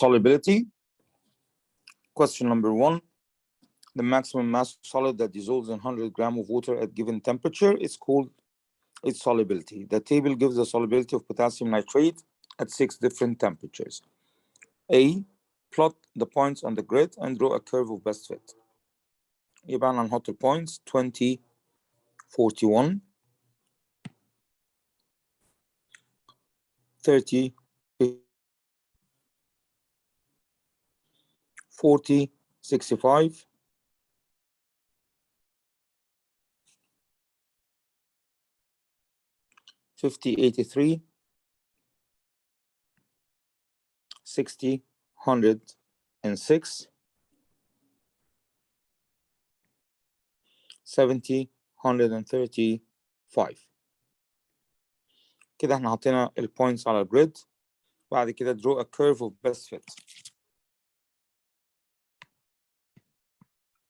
solubility. Question number 1. The maximum mass of solid that dissolves in 100 grams of water at given temperature is called its solubility. The table gives the solubility of potassium nitrate at 6 different temperatures. A. Plot the points on the grid and draw a curve of best fit. يبقى هنحط البوينتس 20 41 30 40 65 50 83 60 106 70 135. كده احنا حطينا البوينتس على الجريد. بعد كده draw a curve of best fit.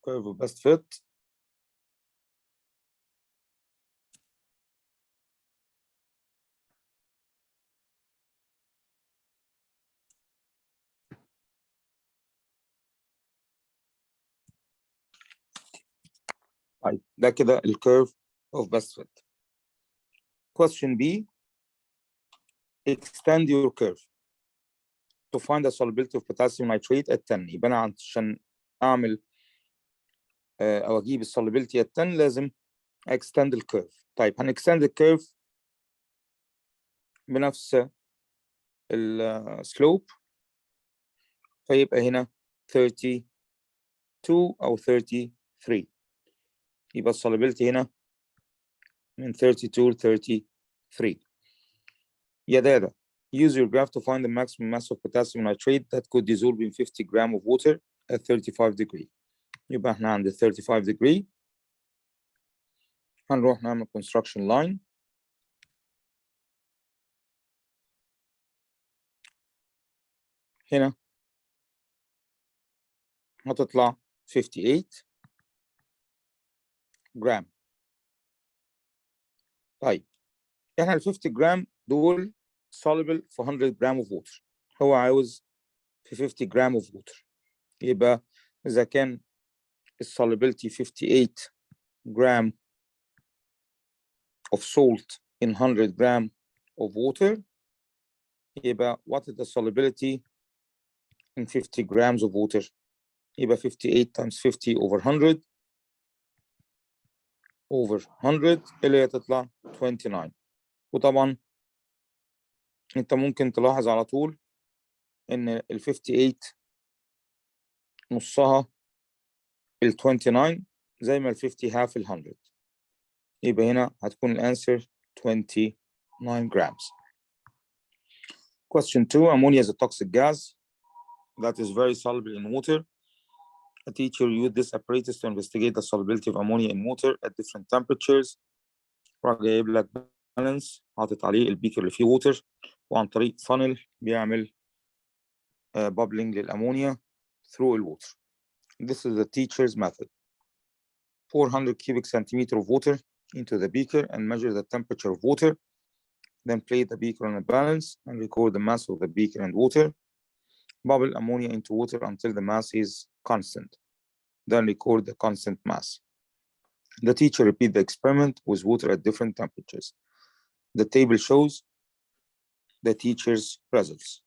curve of best fit. طيب ده كده الكيرف of best fit. Question B. Extend your curve to find the solubility of potassium nitrate at 10. يبقى أنا عشان أعمل أو أجيب السوليبيليتي at 10 لازم extend الكيرف. طيب هنextend الكيرف بنفس السلوب فيبقى هنا 32 أو 33. يبقى السوليبيليتي هنا من 32 ل 33. يا دادا use your graph to find the maximum mass of potassium nitrate that could dissolve in 50 grams of water at 35 degree. يبقى احنا عند 35 degree هنروح نعمل construction line. هنا هتطلع 58 جرام. طيب احنا ال 50 جرام دول soluble في 100 جرام of water. هو عاوز في 50 جرام of water. يبقى إذا كان solubility 58 جرام of salt in 100 gram of water, يبقى what is the solubility in 50 grams of water? يبقى 58 times 50 over 100 اللي هي تطلع 29. وطبعا انت ممكن تلاحظ على طول ان ال 58 نصها ال 29 زي ما ال 50 half ال 100. يبقى هنا هتكون الانسر 29 grams. Question 2. Ammonia is a toxic gas that is very soluble in water. A teacher used this apparatus to investigate the solubility of ammonia in water at different temperatures. راح جايب لك بالانس حاطط عليه البيكر اللي فيه ووتر وعن طريق فانل بيعمل bubbling للأمونيا through the water. This is the teacher's method. 400 cubic centimeter of water into the beaker and measure the temperature of water. Then place the beaker on a balance and record the mass of the beaker and water. Bubble ammonia into water until the mass is constant. Then record the constant mass. The teacher repeat the experiment with water at different temperatures. The table shows the teacher's results.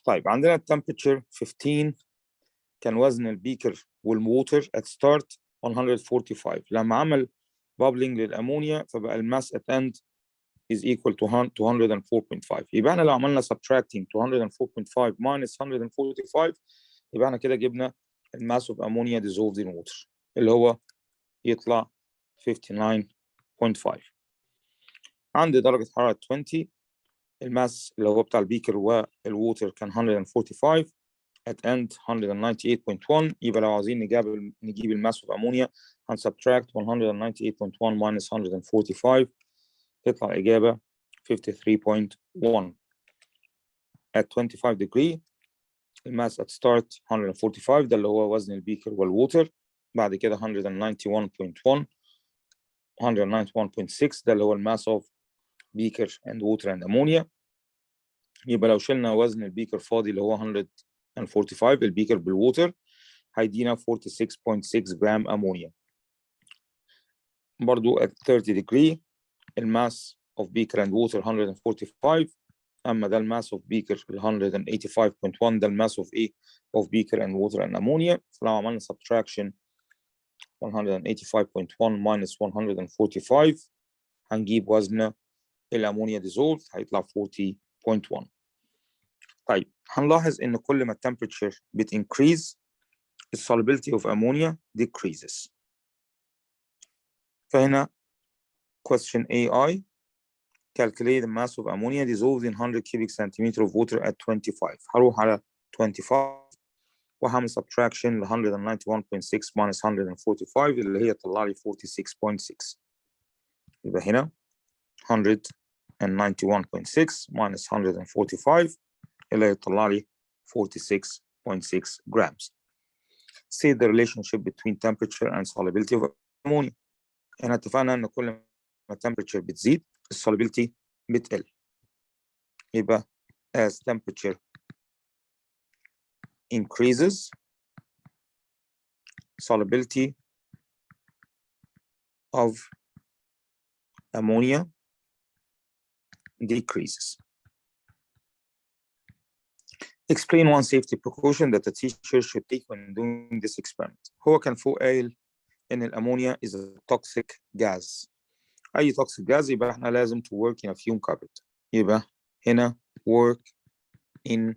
طيب عندنا temperature 15 كان وزن البيكر والووتر at start 145. لما عمل bubbling للأمونيا فبقى الماس at end is equal to 204.5. يبقى احنا لو عملنا subtracting 204.5 minus 145 يبقى احنا كده جبنا الماس of ammonia dissolved in water اللي هو يطلع 59.5. عندي درجة حرارة 20 الماس اللي هو بتاع البيكر والووتر كان 145 at end 198.1. يبقى لو عايزين نجيب الماس of ammonia هنسبتراكت 198.1 minus 145 تطلع الإجابة 53.1. at 25 degree الماس at start 145 ده اللي هو وزن البيكر والووتر. بعد كده 191.1 191.6 ده اللي هو الماس of beaker and water and ammonia. يبقى لو شلنا وزن البيكر فاضي اللي هو 145 البيكر بالووتر هيدينا 46.6 جرام امونيا. برضو at 30 degree الماس of beaker and water 145 اما ده الماس of beaker 185.1 ده الماس of ايه of beaker and water and ammonia. فلو عملنا subtraction 185.1 minus 145 هنجيب وزن الامونيا dissolved هيطلع 40.1. طيب هنلاحظ ان كل ما temperature increase the solubility of ammonia decreases. فهنا question AI calculate the mass of ammonia dissolved in 100 cubic centimeter of water at 25. هروح على 25 وهعمل subtraction ل 191.6 minus 145 اللي هي طلع لي 46.6. يبقى هنا 191.6 minus 145 اللي يطلع لي 46.6 grams. See the relationship between temperature and solubility of ammonia. هنا اتفقنا ان كل ما temperature بتزيد solubility بتقل. يبقى as temperature increases solubility of ammonia decreases. Explain one safety precaution that a teacher should take when doing this experiment. هو كان فوق قايل إن الأمونيا is a toxic gas. أي toxic gas يبقى إحنا لازم to work in a fume cupboard. يبقى هنا work in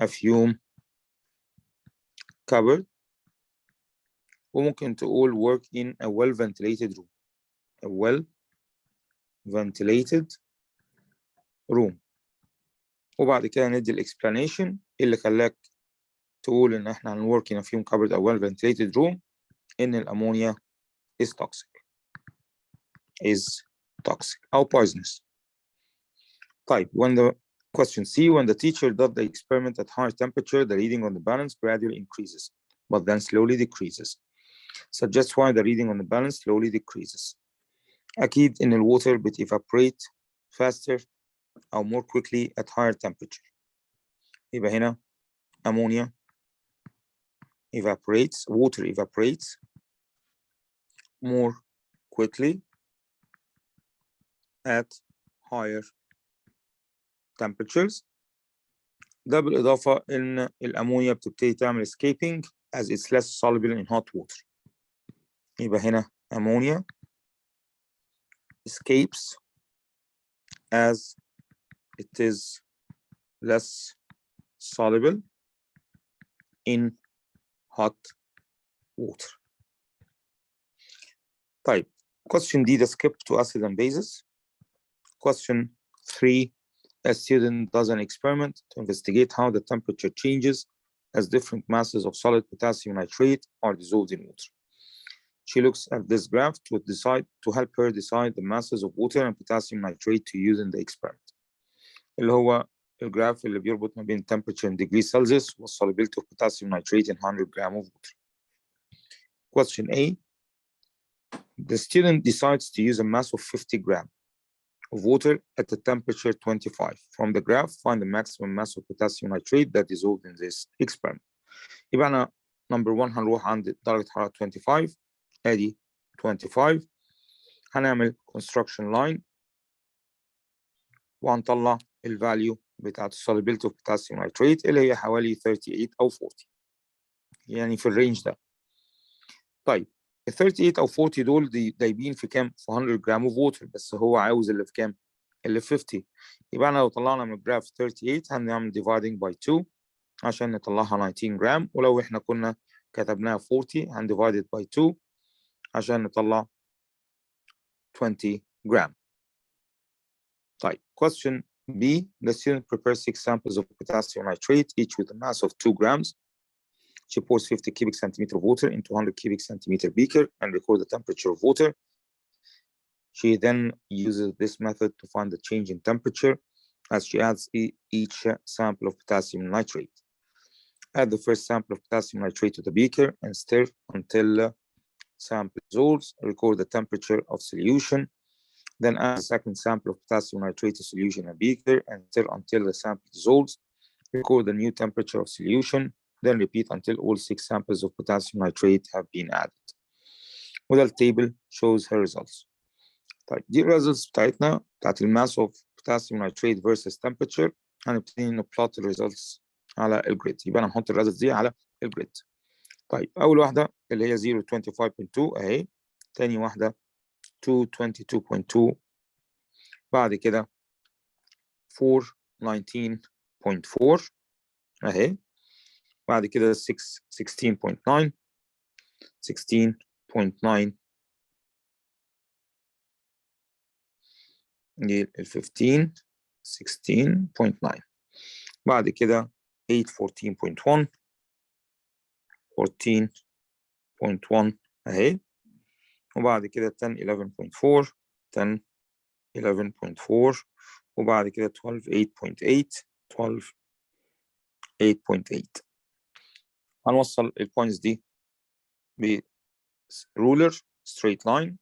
a fume cupboard. وممكن تقول work in a well ventilated room. A well ventilated room. وبعد كده ندي الاكسبلانيشن اللي خلاك تقول ان احنا هنورك in a fume cupboard or well ventilated room ان الامونيا is toxic او poisonous. طيب when the question C, when the teacher does the experiment at higher temperature the reading on the balance gradually increases but then slowly decreases. Suggest why the reading on the balance slowly decreases. اكيد ان الwater evaporate faster or more quickly at higher temperature. يبقى هنا ammonia evaporates, water evaporates more quickly at higher temperatures. ده بالإضافة إن الأمونيا بتبتدي تعمل escaping as it's less soluble in hot water. يبقى هنا ammonia escapes as it is less soluble in hot water. طيب question D, the skip to acid and bases. Question 3, a student does an experiment to investigate how the temperature changes as different masses of solid potassium nitrate are dissolved in water. She looks at this graph to help her decide the masses of water and potassium nitrate to use in the experiment. اللي هو الجراف اللي بيربط ما بين temperature in degrees Celsius و solubility of potassium nitrate in 100 grams of water. Question A, the student decides to use a mass of 50 grams of water at a temperature 25. From the graph, find the maximum mass of potassium nitrate that dissolved in this experiment. يبقى أنا number 1 هنروح عند درجة حرارة 25 ادي 25 هنعمل construction line وهنطلع الفاليو بتاعت solubility of potassium nitrate اللي هي حوالي 38 أو 40 يعني في الرينج ده. طيب ال 38 أو 40 دول دايبين في كام؟ في 100 جرام of water بس هو عاوز اللي في كام؟ اللي في 50. يبقى أنا لو طلعنا من الجراف 38 هنعمل dividing by 2 عشان نطلعها 19 جرام ولو إحنا كنا كتبناها 40 هنديفايد by 2 عشان نطلع 20 جرام. طيب question B, the student prepares 6 samples of potassium nitrate each with a mass of 2 grams. She pours 50 cubic centimeter of water into 100 cubic centimeter beaker and records the temperature of water. She then uses this method to find the change in temperature as she adds each sample of potassium nitrate. Add the first sample of potassium nitrate to the beaker and stir until sample dissolves. Record the temperature of solution. Then add the second sample of potassium nitrate solution in a beaker and stir until the sample dissolves. Record the new temperature of solution. Then repeat until all 6 samples of potassium nitrate have been added. وده التيبل shows her results. طيب دي الريزلتس بتاعتنا بتاعت الماس اوف potassium nitrate versus temperature. هنبتدي نبلوت الريزلتس على الجريد. يبقى انا هحط الريزلتس دي على الجريد. طيب اول واحده اللي هي 0.25.2 اهي. تاني واحده 222.2. بعد كده 419.4 اهي. بعد كده 16.9 16.9 دي ال 15 16.9. بعد كده 8 14.1 14.1 اهي. وبعد كده 10 11.4 10 11.4. وبعد كده 12 8.8 12 8.8. هنوصل البوينتس دي برولر ستريت لاين.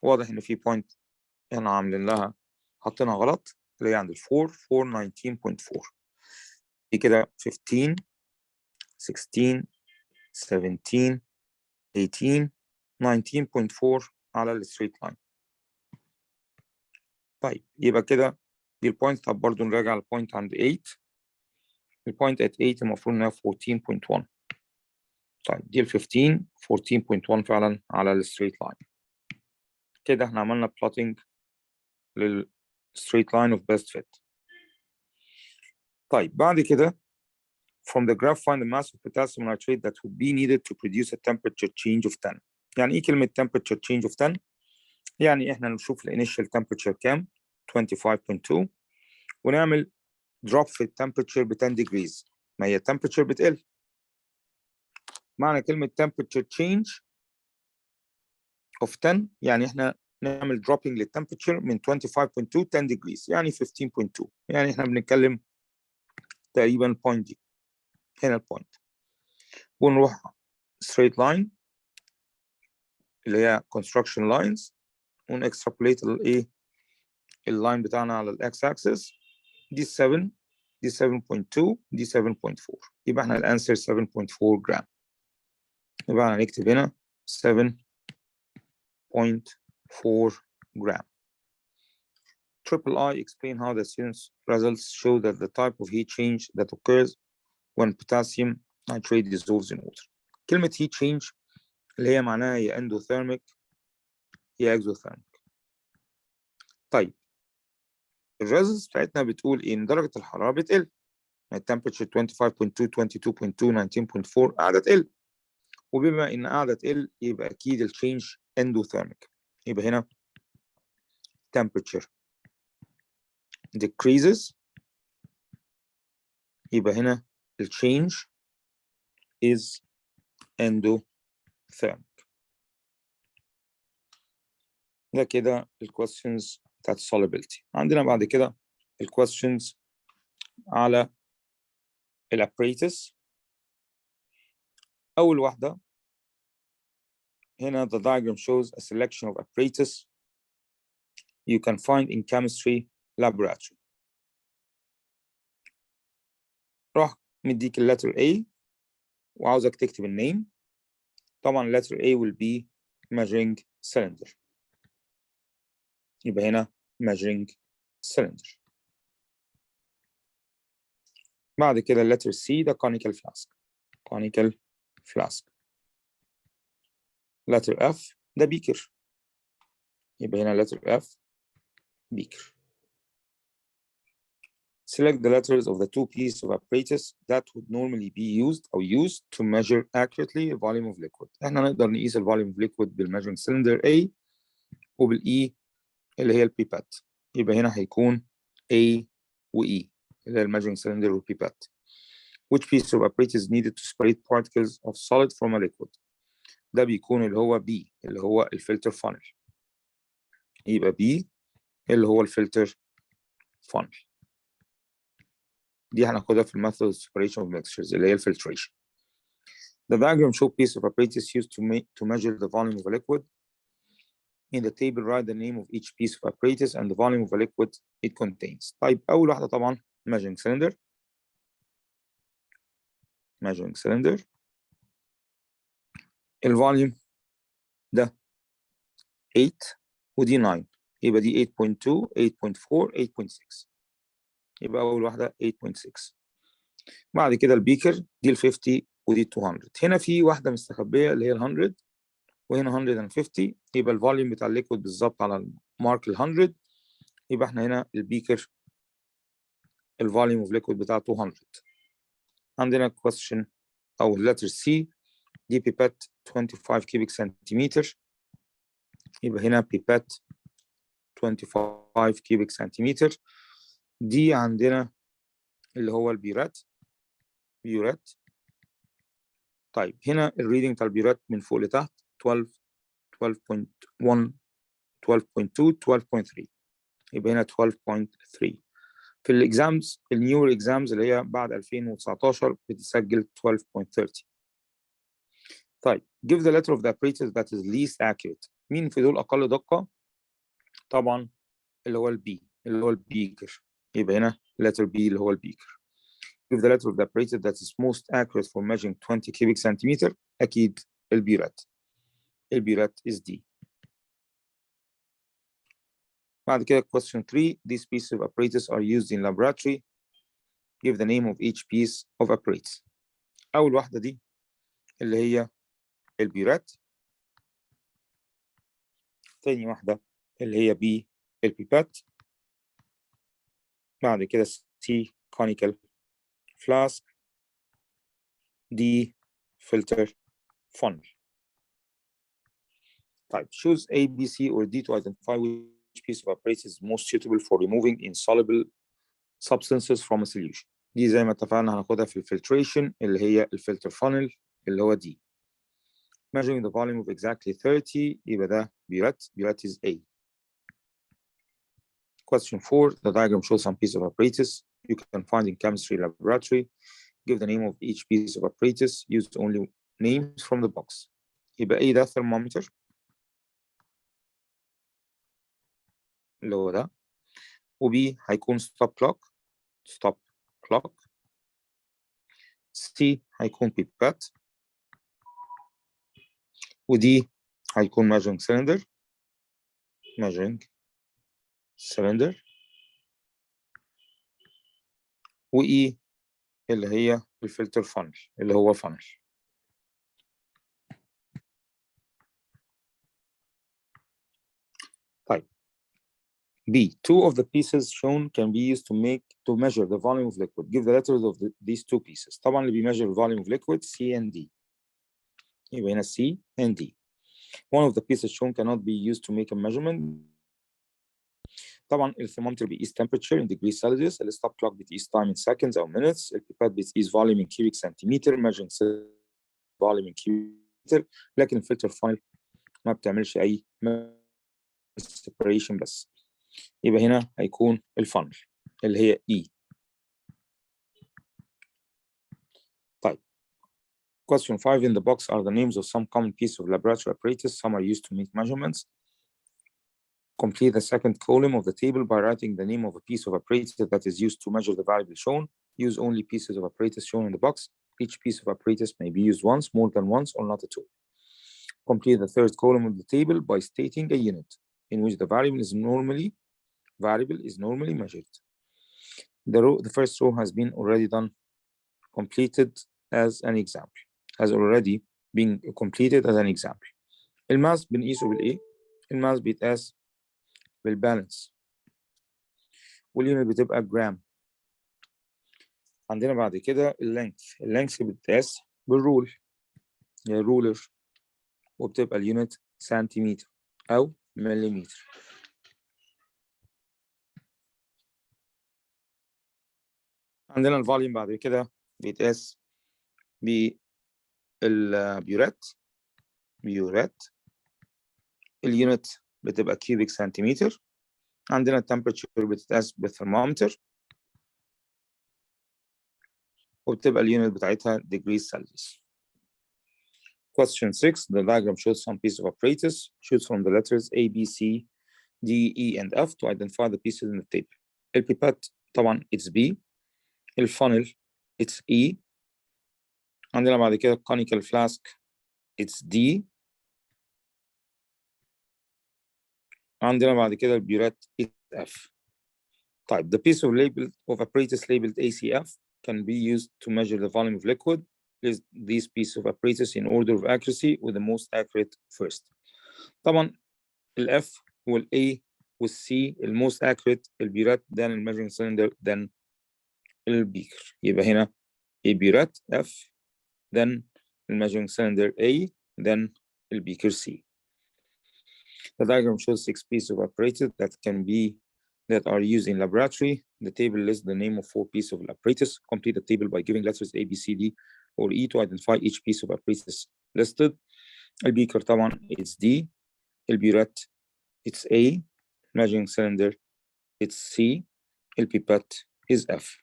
واضح ان في بوينت هنا عاملين لها حاطينها غلط اللي هي عند ال 4 19.4. دي كده 15 16 17 18 19.4 على الستريت لاين. طيب يبقى كده دي البوينت. طب برضه نراجع البوينت عند 8. البوينت at 8 المفروض انها 14.1. طيب دي ال 15 14.1 فعلا على الستريت لاين. كده احنا عملنا plotting للstraight line of best fit. طيب بعد كده from the graph find the mass of potassium nitrate that would be needed to produce a temperature change of 10. يعني ايه كلمة temperature change of 10؟ يعني احنا نشوف ال initial temperature كام 25.2 ونعمل drop في temperature ب 10 degrees. ما هي temperature بتقل. معنى كلمة temperature change of 10 يعني احنا نعمل dropping للتمبرتشر من 25.2 10 degrees يعني 15.2. يعني احنا بنتكلم تقريبا البوينت دي. هنا البوينت. ونروح straight line اللي هي construction lines ونextrapolate الايه اللاين بتاعنا على الاكس اكسس. دي 7 دي 7.2 دي 7.4. يبقى احنا الانسر 7.4 جرام. يبقى هنكتب هنا 7.4 gram. Triple I explain how the students' results show that the type of heat change that occurs when potassium nitrate dissolves in water. كلمة heat change اللي هي معناها يا endothermic يا exothermic. طيب الريزلتس بتاعتنا بتقول إن درجة الحرارة بتقل. التمبريتشر 25.2 22.2 19.4 قاعدة تقل. وبما إن قاعدة تقل يبقى أكيد التشينج endothermic. يبقى هنا temperature decreases. يبقى هنا the change is endothermic. ده كده الquestions بتاعت solubility. عندنا بعد كده الquestions على apparatus. أول واحدة هنا the diagram shows a selection of apparatus you can find in chemistry laboratory. راح مديك letter A وعاوزك تكتب النيم. طبعا letter A will be measuring cylinder. يبقى هنا measuring cylinder. بعد كده letter C ده conical flask. conical flask. letter F ده beaker. يبقى هنا letter F beaker. Select the letters of the two pieces of apparatus that would normally be used to measure accurately the volume of liquid. احنا نقدر نقيس ال volume of liquid بالmeasuring cylinder A وبالE اللي هي البيبات. يبقى هنا هيكون A و E اللي هي measuring cylinder والبيبات. Which piece of apparatus is needed to separate particles of solid from a liquid? ده بيكون اللي هو B اللي هو الفلتر funnel. يبقى B اللي هو الفلتر funnel. دي هناخدها في الميثود of separation of mixtures اللي هي الفلتريشن. The diagram shows piece of apparatus used to measure the volume of a liquid. In the table write the name of each piece of apparatus and the volume of a liquid it contains. طيب أول واحدة طبعا measuring cylinder. الفوليوم ده 8 ودي 9 يبقى دي 8.2 8.4 8.6 يبقى أول واحدة 8.6. بعد كده البيكر دي ال 50 ودي 200. هنا في واحدة مستخبية اللي هي ال 100 وهنا 150 يبقى الفوليوم بتاع الليكويد بالظبط على المارك ال 100. يبقى احنا هنا البيكر الفوليوم اوف ليكويد بتاعته 200. عندنا question أو letter C دي بيبات 25 كيوبيك سنتيمتر يبقى هنا بيبات 25 كيوبيك سنتيمتر. دي عندنا اللي هو البيرات طيب هنا الريدنج بتاع البيرات من فوق لتحت 12 12.1 12.2 12.3 يبقى هنا 12.3. في الاكزامز النيور اكزامز اللي هي بعد 2019 بتسجل 12.30. طيب give the letter of the apparatus that is least accurate. مين في دول اقل دقه؟ طبعا اللي هو البي اللي هو البيكر يبقى هنا letter B اللي هو البيكر. give the letter of the apparatus that is most accurate for measuring 20 cubic centimeter. اكيد البيرات is D. بعد كده question 3 these pieces of apparatus are used in laboratory. give the name of each piece of apparatus. أول واحدة دي اللي هي البيرات. تاني واحدة اللي هي B البيبات. بعد كده C conical flask. D filter funnel. طيب choose A, B, C or D to identify which piece of apparatus is most suitable for removing insoluble substances from a solution. دي زي ما اتفقنا هناخدها في الفلتريشن اللي هي الفلتر فانل اللي هو D. measuring the volume of exactly 30 يبقى ده بيرات is A. Question 4 the diagram shows some piece of apparatus you can find in chemistry laboratory. give the name of each piece of apparatus. use only names from the box. يبقى A ده thermometer اللي هو ده وB هيكون stop clock. C هيكون pipette ودي هيكون measuring cylinder وE اللي هي الفلتر فانل اللي هو فانل. طيب B two of the pieces shown can be used to measure the volume of liquid. give the letters of these two pieces. طبعا اللي بيmeasure the volume of liquid C and D يبقى هنا C and D. one of the pieces shown cannot be used to make a measurement. طبعا الثرمومتر بيقيس temperature in degrees Celsius. الستوب كلوك بتقيس time in seconds أو minutes. البيبات بتقيس volume in cubic centimeter measuring volume in cubic. لكن الفلتر فانل ما بتعملش أي separation بس. يبقى هنا هيكون الفانل اللي هي E. طيب question 5 in the box are the names of some common pieces of laboratory apparatus. some are used to make measurements. complete the second column of the table by writing the name of a piece of apparatus that is used to measure the variable shown. use only pieces of apparatus shown in the box. each piece of apparatus may be used once, more than once, or not at all. complete the third column of the table by stating a unit in which the variable is normally measured. The first row has been already done, completed as an example. الماس بنقيسه بالايه؟ الماس بيتقاس بالبالانس واليونت بتبقى جرام. عندنا بعد كده اللينث بتتقاس بالرول يعني رولر وبتبقى اليونت سنتيمتر او مليمتر. عندنا الفوليوم بعد كده بيتقاس بالبيورات اليونت بتبقى كيوبيك سنتيمتر. عندنا التمبرتشر بتتقاس بالثرمومتر وبتبقى اليونت بتاعتها degrees Celsius. Question 6, the diagram shows some piece of apparatus. Choose from the letters A, B, C, D, E, and F to identify the pieces in the table. البيبات طبعا it's B. الفانل it's E. عندنا بعد كده conical flask it's D. عندنا بعد كده البيورات it's F. طيب, the piece of apparatus labeled ACF can be used to measure the volume of liquid. List these pieces of apparatus in order of accuracy with the most accurate first. طبعا ال F وال A وال C the most accurate البيورات then the measuring cylinder then البيكر. يبقى هنا البيورات F then the measuring cylinder A then البيكر C. The diagram shows 6 pieces of apparatus that are used in laboratory. The table lists the name of 4 pieces of apparatus. Complete the table by giving letters A, B, C, D, or E to identify each piece of apparatus listed. البيكر طبعا it's D. البيورات it's A. Measuring cylinder it's C. البيبات is F.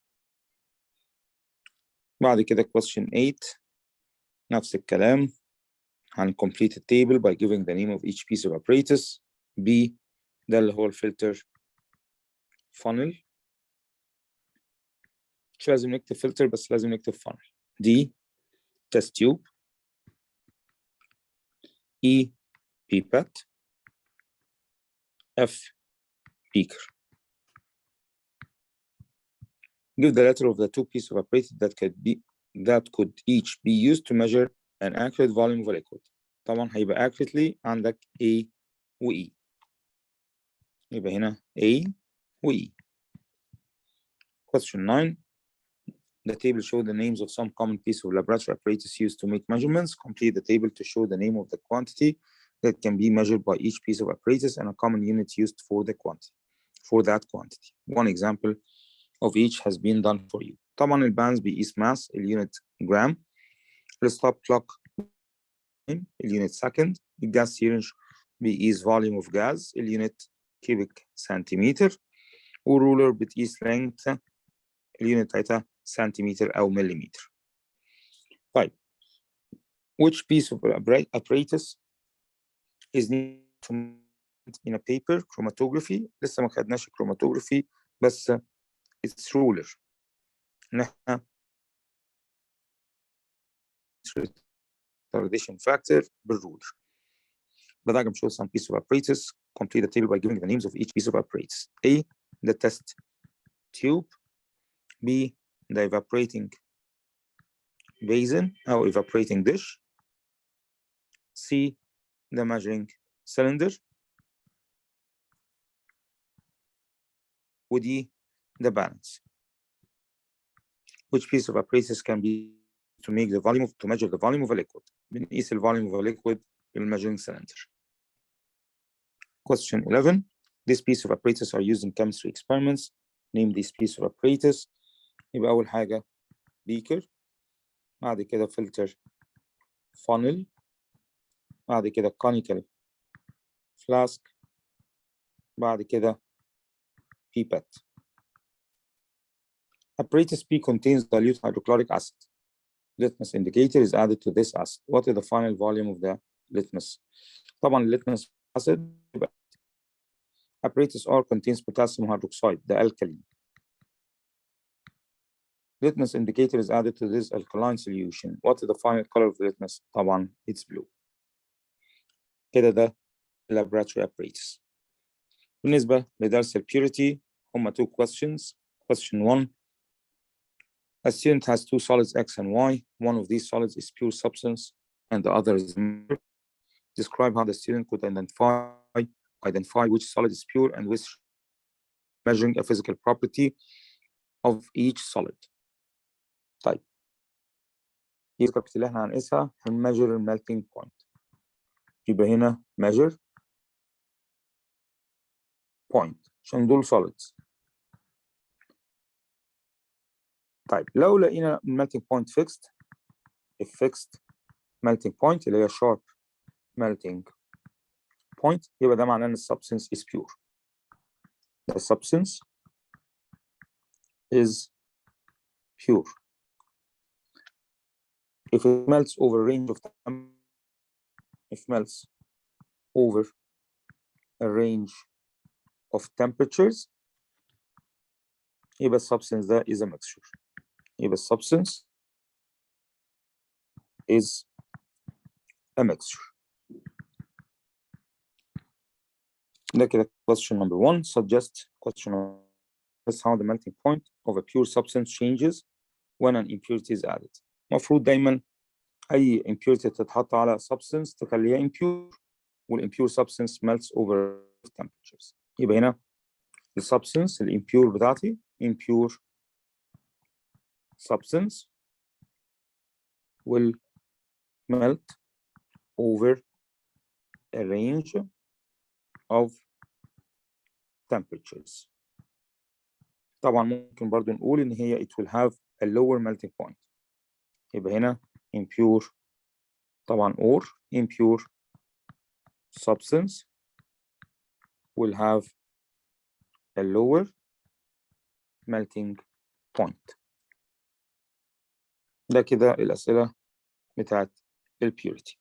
بعد كده question 8 نفس الكلام. complete the table by giving the name of each piece of apparatus. B ده اللي هو الفلتر funnel. مش لازم نكتب فلتر بس لازم نكتب funnel. D test tube. E pipette. F beaker. Give the letter of the 2 pieces of apparatus that could each be used to measure an accurate volume of a liquid. طبعا هيبقى accurately عندك A و E. يبقى هنا A و E. Question 9. The table shows the names of some common pieces of laboratory apparatus used to make measurements. Complete the table to show the name of the quantity that can be measured by each piece of apparatus and a common unit used for that quantity. One example of each has been done for you. طبعا البانز بيقيس mass اليونت جرام. الستوب كلوك اليونت سكند. الجاز سيرنج بيقيس volume of gas اليونت كيوبيك سنتيمتر. والرولر بتقيس length اليونت بتاعتها سنتيمتر أو مليمتر. طيب, which piece of apparatus is needed in a paper? chromatography. لسه ما خدناش chromatography بس it's ruler. نحن retardation factor بالruler. The diagram shows some piece of apparatus. Complete the table by giving the names of each piece of apparatus. A the test tube. B the evaporating basin أو evaporating dish. C the measuring cylinder. و D the balance. Which piece of apparatus can be to measure the volume of a liquid? بنقيس volume of a liquid in measuring cylinder. Question 11. This piece of apparatus are used in chemistry experiments. Name this piece of apparatus. يبقى أول حاجة beaker. بعد كده filter funnel. بعد كده conical flask. بعد كده pipette. Apparatus P contains dilute hydrochloric acid. Litmus indicator is added to this acid. What is the final volume of the litmus? طبعا litmus acid. Apparatus R contains potassium hydroxide, the alkaline. Litmus indicator is added to this alkaline solution. What is the final color of the litmus? طبعا it's blue. كده ده laboratory apparatus. بالنسبة لدرس purity هما 2 questions. Question 1. A student has 2 solids X and Y. One of these solids is pure substance and the other is mirror. Describe how the student could identify which solid is pure and which measuring a physical property of each solid. طيب, البروبرتي اللي احنا هنقيسها هنmeasure melting point. يبقى هنا measure point عشان دول solids. طيب, لو لقينا melting point fixed, if fixed melting point اللي هي sharp melting point, يبقى ده معناه ان substance is pure. The substance is pure. If it melts over a range of time if melts over a range of temperatures يبقى substance ده is a mixture. يبقى substance is a mixture. ده كده question number 1. Suggest question is how the melting point of a pure substance changes when an impurity is added. المفروض دايما أي impurity تتحط على substance تخليها impure والimpure substance melts over temperatures. يبقى هنا السبستنس الimpure بتاعتي impure substance will melt over a range of temperatures. طبعا ممكن برضو نقول إن هي it will have a lower melting point. يبقى هنا impure طبعا or impure substance will have a lower melting point. ده كده الأسئلة بتاعت البيوريتي.